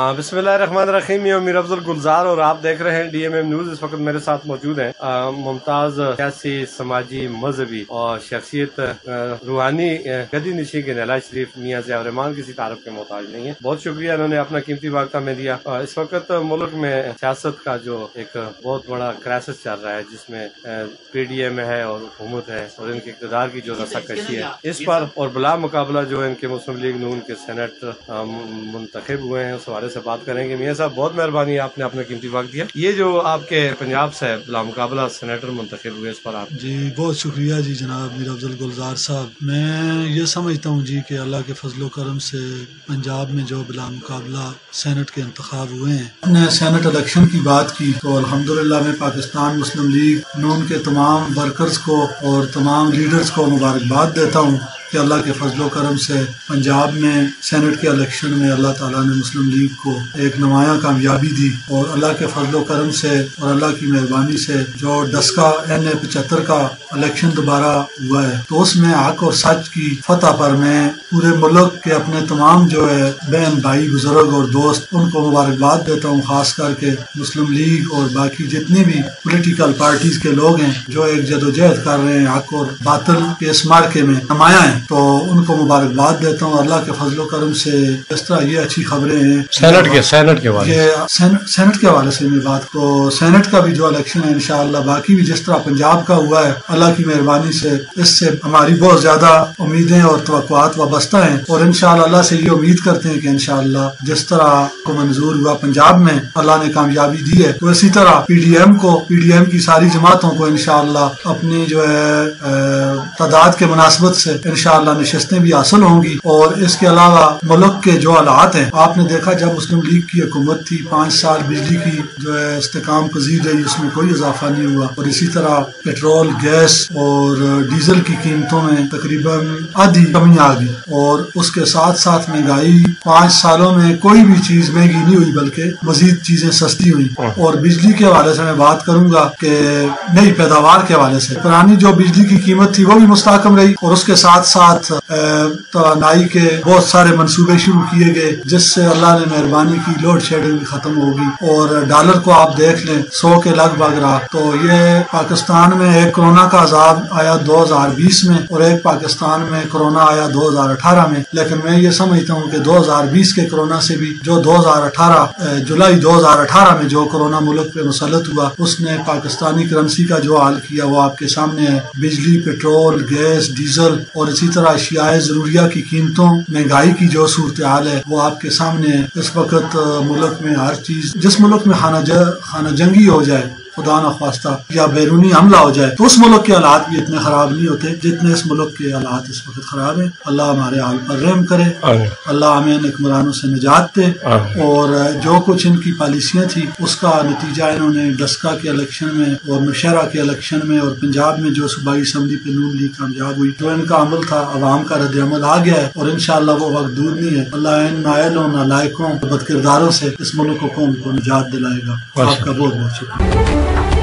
बिस्मिल्लाहिर्रहमानिर्रहीम। मैं अमीर अफजल गुलजार और आप देख रहे हैं DMM न्यूज। इस वक्त मेरे साथ मौजूद हैं मुमताज सियासी, समाजी, मजहबी और शख्सियत रूहानी गदी निशी के नला शरीफ मियाँ ज़िया रहमान किसी तारफ के मोहताज नहीं है। बहुत शुक्रिया, इन्होंने अपना कीमती वक्त हमें दिया। इस वक्त मुल्क में सियासत का जो एक बहुत बड़ा क्राइसिस चल रहा है, जिसमें PDM है और हुकूमत है और इनके इक़्तिदार की जो रस्साकशी है, इस पर और बला मुकाबला जो है इनके मुस्लिम लीग नून के सेनेट मुंतखब हुए हैं, उस हवाले से बात करेंगे। मियाँ साहब, बहुत मेहरबानी, आपने अपना कीमती वक्त दिया। ये जो आपके पंजाब से बला मुकाबला सेनेटर मुंतखब हुए, इस पर आप जी बहुत शुक्रिया जी जनाब मीर अफजल गुलजार साहब। मैं ये समझता हूँ जी कि अल्लाह के फजलो करम से पंजाब में जो बला मुकाबला सेनेट के इंतखाब हुए हैं, अपने सेनेट इलेक्शन की बात की तो अल्हम्दुलिल्लाह मैं पाकिस्तान मुस्लिम लीग नून के तमाम वर्कर्स को और तमाम लीडर्स को मुबारकबाद देता हूँ कि अल्लाह के फजलो करम से पंजाब में सेनेट के इलेक्शन में अल्लाह ताला ने मुस्लिम लीग को एक नुमायाँ कामयाबी दी और अल्लाह के फजलो करम से और अल्लाह की मेहरबानी से जो डस्का NA 75 का इलेक्शन दोबारा हुआ है, तो उसमें हक और सच की फतह पर मैं पूरे मुल्क के अपने तमाम जो है बहन भाई बुजुर्ग और दोस्त उनको मुबारकबाद देता हूँ। खास करके मुस्लिम लीग और बाकी जितनी भी पॉलिटिकल पार्टीज के लोग हैं जो एक जदोजहद कर रहे हैं हक और बातिल के इस मार्के में नुमायाँ हैं, तो उनको मुबारकबाद देता हूँ। अल्लाह के फजलो करम से इस तरह ये अच्छी खबरें हैं सेनेट के हवाले से मैं बात तो सेनेट का भी जो इलेक्शन है इंशाअल्लाह, बाकी भी जिस तरह पंजाब का हुआ है, अल्लाह की मेहरबानी से इससे हमारी बहुत ज्यादा उम्मीदें और तवक्कुआत वाबस्ता हैं और इंशाअल्लाह अल्लाह से ये उम्मीद करते हैं कि इंशाअल्लाह जिस तरह को मंजूर हुआ पंजाब में अल्लाह ने कामयाबी दी है, तो इसी तरह PDM की सारी जमातों को इंशाअल्लाह अपनी जो है तादाद के मुनासबत से इंशाअल्लाह नशिस्तें भी हासिल होंगी। और इसके अलावा मुल्क के जो हालात हैं, आपने देखा जब मुस्लिम लीग की हुकूमत थी 5 साल बिजली की जो है इस्तेकाम पजीर रही, उसमें कोई इजाफा नहीं हुआ और इसी तरह पेट्रोल, गैस और डीजल की कीमतों में तकरीबन आधी कमी आ गई और उसके साथ साथ महंगाई 5 सालों में कोई भी चीज महंगी नहीं हुई बल्कि मजीद चीजें सस्ती हुई। और बिजली के हवाले से मैं बात करूंगा कि नई पैदावार के हवाले से पुरानी जो बिजली की कीमत थी वो भी मुस्तहकम रही और उसके साथ साथ तवानाई के बहुत सारे मंसूबे शुरू किए गए, जिससे अल्लाह ने मेहरबानी की लोड शेडिंग भी खत्म होगी और डॉलर को आप देख लें 100 के लगभग रहा। तो ये पाकिस्तान में एक कोरोना का अजाब आया 2020 में और एक पाकिस्तान में कोरोना आया 2018 में, लेकिन मैं ये समझता हूँ कि 2020 के कोरोना से भी जो 2018 जुलाई 2018 में जो कोरोना मुल्क पे मुसल्लत हुआ, उसने पाकिस्तानी करेंसी का जो हाल किया वो आपके सामने है। बिजली, पेट्रोल, गैस, डीजल और इसी तरह अशियाए जरूरिया की कीमतों, महंगाई की जो सूरत हाल है वो आपके सामने है। इस वक्त मुल्क में हर चीज, जिस मुल्क में खाना जंगी हो जाए खुदा न ख्वास्ता या बैरूनी हमला हो जाए, तो उस मुल्क के हालात भी इतने खराब नहीं होते जितने इस मुल्क के हालात इस वक्त खराब है। अल्लाह हमारे हाल पर रहम करे, अल्लाह हमें निकमरानों से निजात दे और जो कुछ इनकी पॉलिसियां थी उसका नतीजा इन्होंने डस्का के इलेक्शन में और नौशहरा के इलेक्शन में और पंजाब में जो सूबाई असम्बली पे नून लीग कामयाब हुई, जो इनका अमल था अवाम का रद्द अमल आ गया है और इंशाअल्लाह वो वक्त दूर नहीं है। अल्लाह इन नायलों, नालायकों, बदकिरदारों से इस मुल्क को कौम को निजात दिलाएगा। आपका बहुत बहुत शुक्रिया।